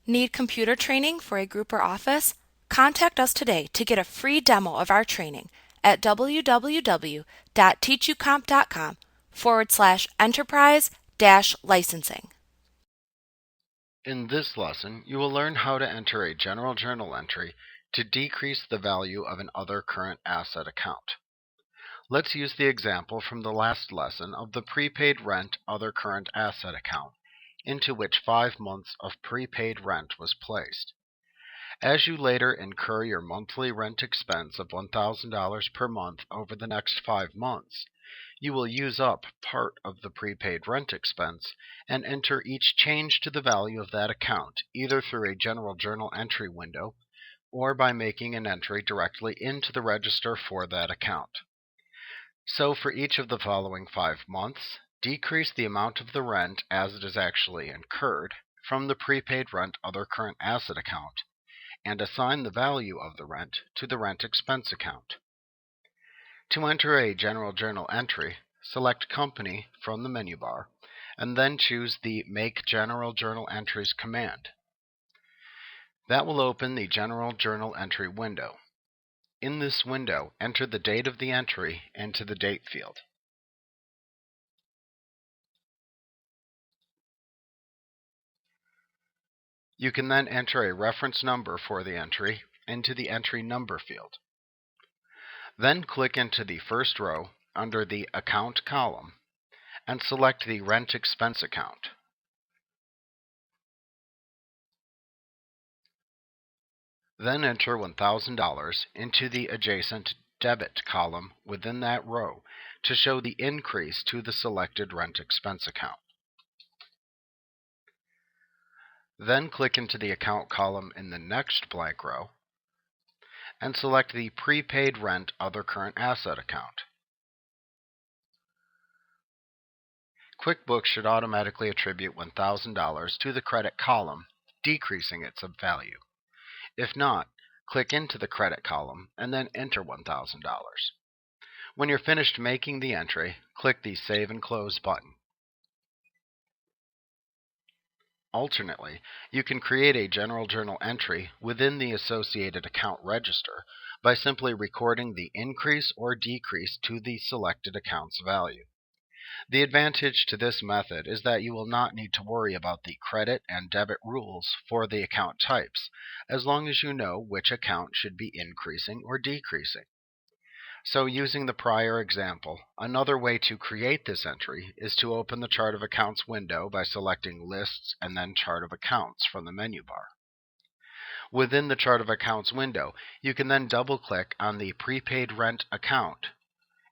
Need computer training for a group or office? Contact us today to get a free demo of our training at www.teachucomp.com/enterprise-licensing. In this lesson, you will learn how to enter a general journal entry to decrease the value of an other current asset account. Let's use the example from the last lesson of the prepaid rent other current asset account, into which 5 months of prepaid rent was placed. As you later incur your monthly rent expense of $1,000 per month over the next 5 months, you will use up part of the prepaid rent expense and enter each change to the value of that account either through a general journal entry window or by making an entry directly into the register for that account. So for each of the following 5 months, decrease the amount of the rent as it is actually incurred from the prepaid rent other current asset account and assign the value of the rent to the rent expense account. To enter a general journal entry, select Company from the menu bar and then choose the Make General Journal Entries command. That will open the General Journal Entry window. In this window, enter the date of the entry into the Date field. You can then enter a reference number for the entry into the Entry Number field. Then click into the first row under the Account column and select the Rent Expense account. Then enter $1,000 into the adjacent Debit column within that row to show the increase to the selected rent expense account. Then click into the Account column in the next blank row and select the Prepaid Rent Other Current Asset account. QuickBooks should automatically attribute $1,000 to the credit column, decreasing its value. If not, click into the credit column and then enter $1,000. When you're finished making the entry, click the Save and Close button. Alternately, you can create a general journal entry within the associated account register by simply recording the increase or decrease to the selected account's value. The advantage to this method is that you will not need to worry about the credit and debit rules for the account types, as long as you know which account should be increasing or decreasing. So using the prior example, another way to create this entry is to open the Chart of Accounts window by selecting Lists and then Chart of Accounts from the menu bar. Within the Chart of Accounts window, you can then double-click on the Prepaid Rent account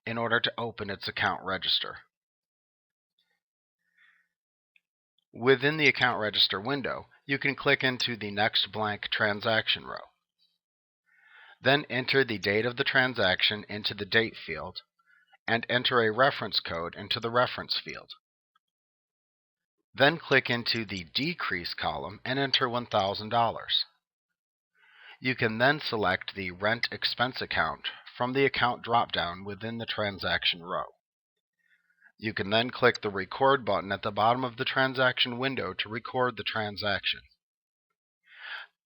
in order to open its account register. Within the Account Register window, you can click into the next blank transaction row. Then enter the date of the transaction into the Date field and enter a reference code into the Reference field. Then click into the Decrease column and enter $1,000. You can then select the Rent Expense account from the Account drop-down within the transaction row. You can then click the Record button at the bottom of the transaction window to record the transaction.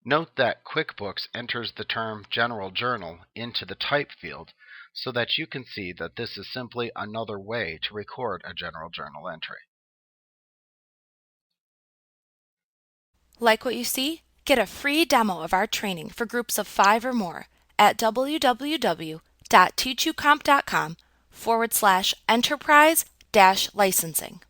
Note that QuickBooks enters the term General Journal into the Type field so that you can see that this is simply another way to record a general journal entry. Like what you see? Get a free demo of our training for groups of 5 or more at www.teachucomp.com/enterprise-licensing.